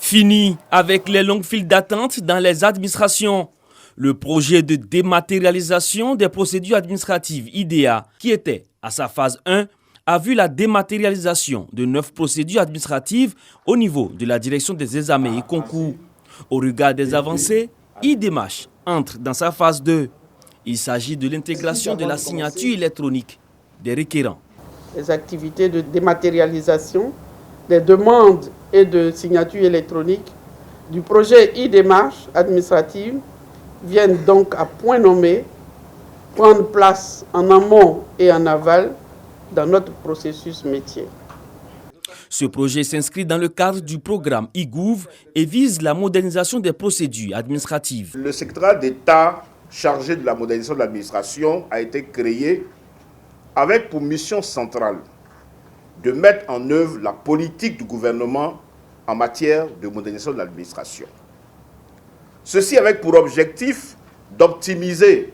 Fini avec les longues files d'attente dans les administrations. Le projet de dématérialisation des procédures administratives IDEA, qui était à sa phase 1, a vu la dématérialisation de 9 procédures administratives au niveau de la direction des examens et concours. Au regard des avancées, IDEMACH entre dans sa phase 2. Il s'agit de l'intégration de la signature électronique des requérants. Les activités de dématérialisation des demandes et de signature électronique du projet IDEMACH administrative viennent donc à point nommé prendre place en amont et en aval dans notre processus métier. Ce projet s'inscrit dans le cadre du programme IGOUV et vise la modernisation des procédures administratives. Le secrétariat d'État chargé de la modernisation de l'administration a été créé avec pour mission centrale de mettre en œuvre la politique du gouvernement en matière de modernisation de l'administration. Ceci avec pour objectif d'optimiser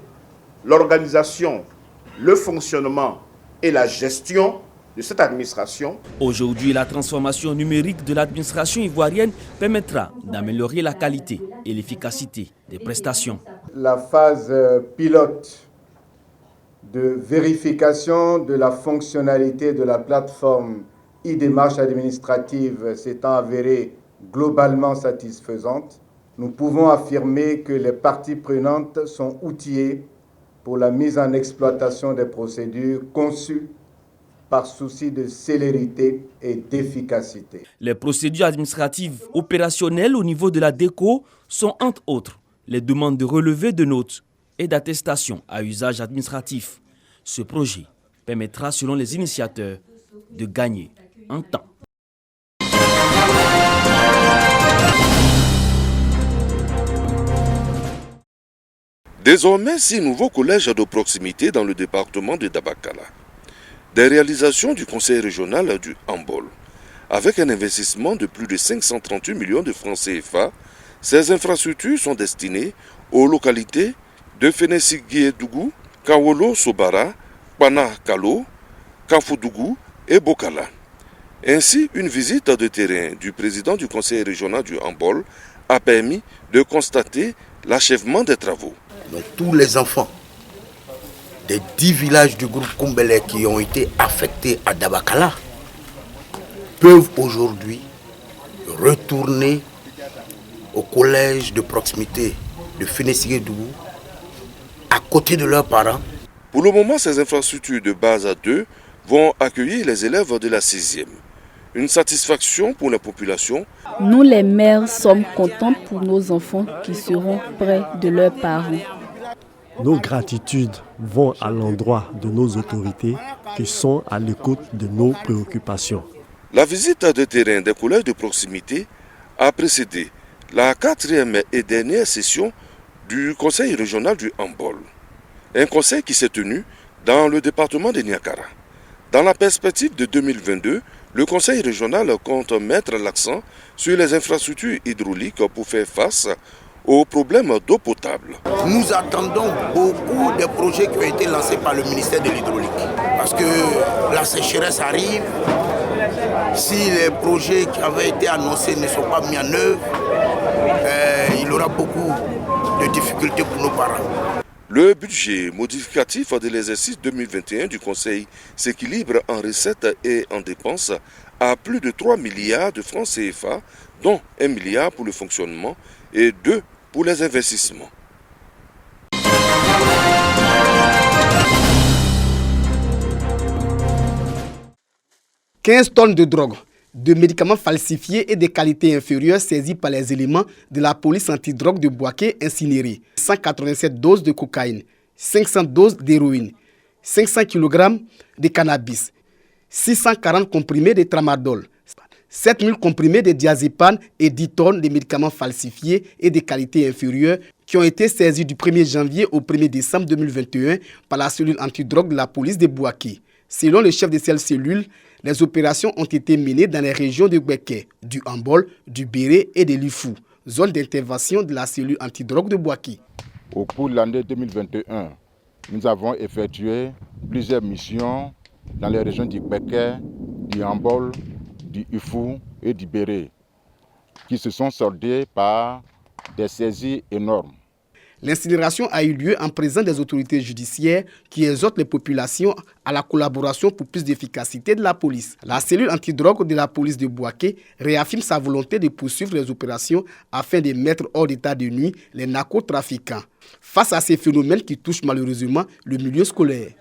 l'organisation, le fonctionnement et la gestion de cette administration. Aujourd'hui, la transformation numérique de l'administration ivoirienne permettra d'améliorer la qualité et l'efficacité des prestations. La phase pilote de vérification de la fonctionnalité de la plateforme e-démarche administrative s'étant avérée globalement satisfaisante, nous pouvons affirmer que les parties prenantes sont outillées pour la mise en exploitation des procédures conçues par souci de célérité et d'efficacité. Les procédures administratives opérationnelles au niveau de la DECO sont entre autres les demandes de relevé de notes et d'attestation à usage administratif. Ce projet permettra, selon les initiateurs, de gagner en temps. Désormais, 6 nouveaux collèges de proximité dans le département de Dabakala. Des réalisations du conseil régional du Hambol. Avec un investissement de plus de 538 millions de francs CFA, ces infrastructures sont destinées aux localités de Fenesigiédougou, Kawolo Sobara, Pana Kalo, Kafodougou et Bokala. Ainsi, une visite de terrain du président du conseil régional du Hambol a permis de constater l'achèvement des travaux. Donc, tous les enfants des 10 villages du groupe Kumbele qui ont été affectés à Dabakala peuvent aujourd'hui retourner au collège de proximité de Fenesigiédougou à côté de leurs parents. Pour le moment, ces infrastructures de base à 2 vont accueillir les élèves de la 6e. Une satisfaction pour la population. Nous les mères sommes contents pour nos enfants qui seront près de leurs parents. Nos gratitudes vont à l'endroit de nos autorités qui sont à l'écoute de nos préoccupations. La visite de terrain des collèges de proximité a précédé la 4e et dernière session du conseil régional du Hambol. Un conseil qui s'est tenu dans le département de Niakara. Dans la perspective de 2022, le conseil régional compte mettre l'accent sur les infrastructures hydrauliques pour faire face aux problèmes d'eau potable. Nous attendons beaucoup des projets qui ont été lancés par le ministère de l'Hydraulique. Parce que la sécheresse arrive. Si les projets qui avaient été annoncés ne sont pas mis en œuvre, il y aura beaucoup de difficultés pour nos parents. Le budget modificatif de l'exercice 2021 du Conseil s'équilibre en recettes et en dépenses à plus de 3 milliards de francs CFA, dont 1 milliard pour le fonctionnement et 2 pour les investissements. « 15 tonnes de drogue, de médicaments falsifiés et de qualité inférieure saisis par les éléments de la police antidrogue de Bouaké incinérés, 187 doses de cocaïne, 500 doses d'héroïne, 500 kg de cannabis, 640 comprimés de tramadol, 7000 comprimés de diazépam et 10 tonnes de médicaments falsifiés et de qualité inférieure qui ont été saisis du 1er janvier au 1er décembre 2021 par la cellule antidrogue de la police de Bouaké. Selon le chef de cette cellule, les opérations ont été menées dans les régions de Bouaké, du Hambol, du Béré et de Lifou, zone d'intervention de la cellule antidrogue de Bouaké. Au cours de l'année 2021, nous avons effectué plusieurs missions dans les régions du Bouaké, du Hambol, du Ifou et du Béré. qui se sont soldées par des saisies énormes. L'incinération a eu lieu en présence des autorités judiciaires qui exhortent les populations à la collaboration pour plus d'efficacité de la police. La cellule antidrogue de la police de Bouaké réaffirme sa volonté de poursuivre les opérations afin de mettre hors d'état de nuit les narcotrafiquants face à ces phénomènes qui touchent malheureusement le milieu scolaire.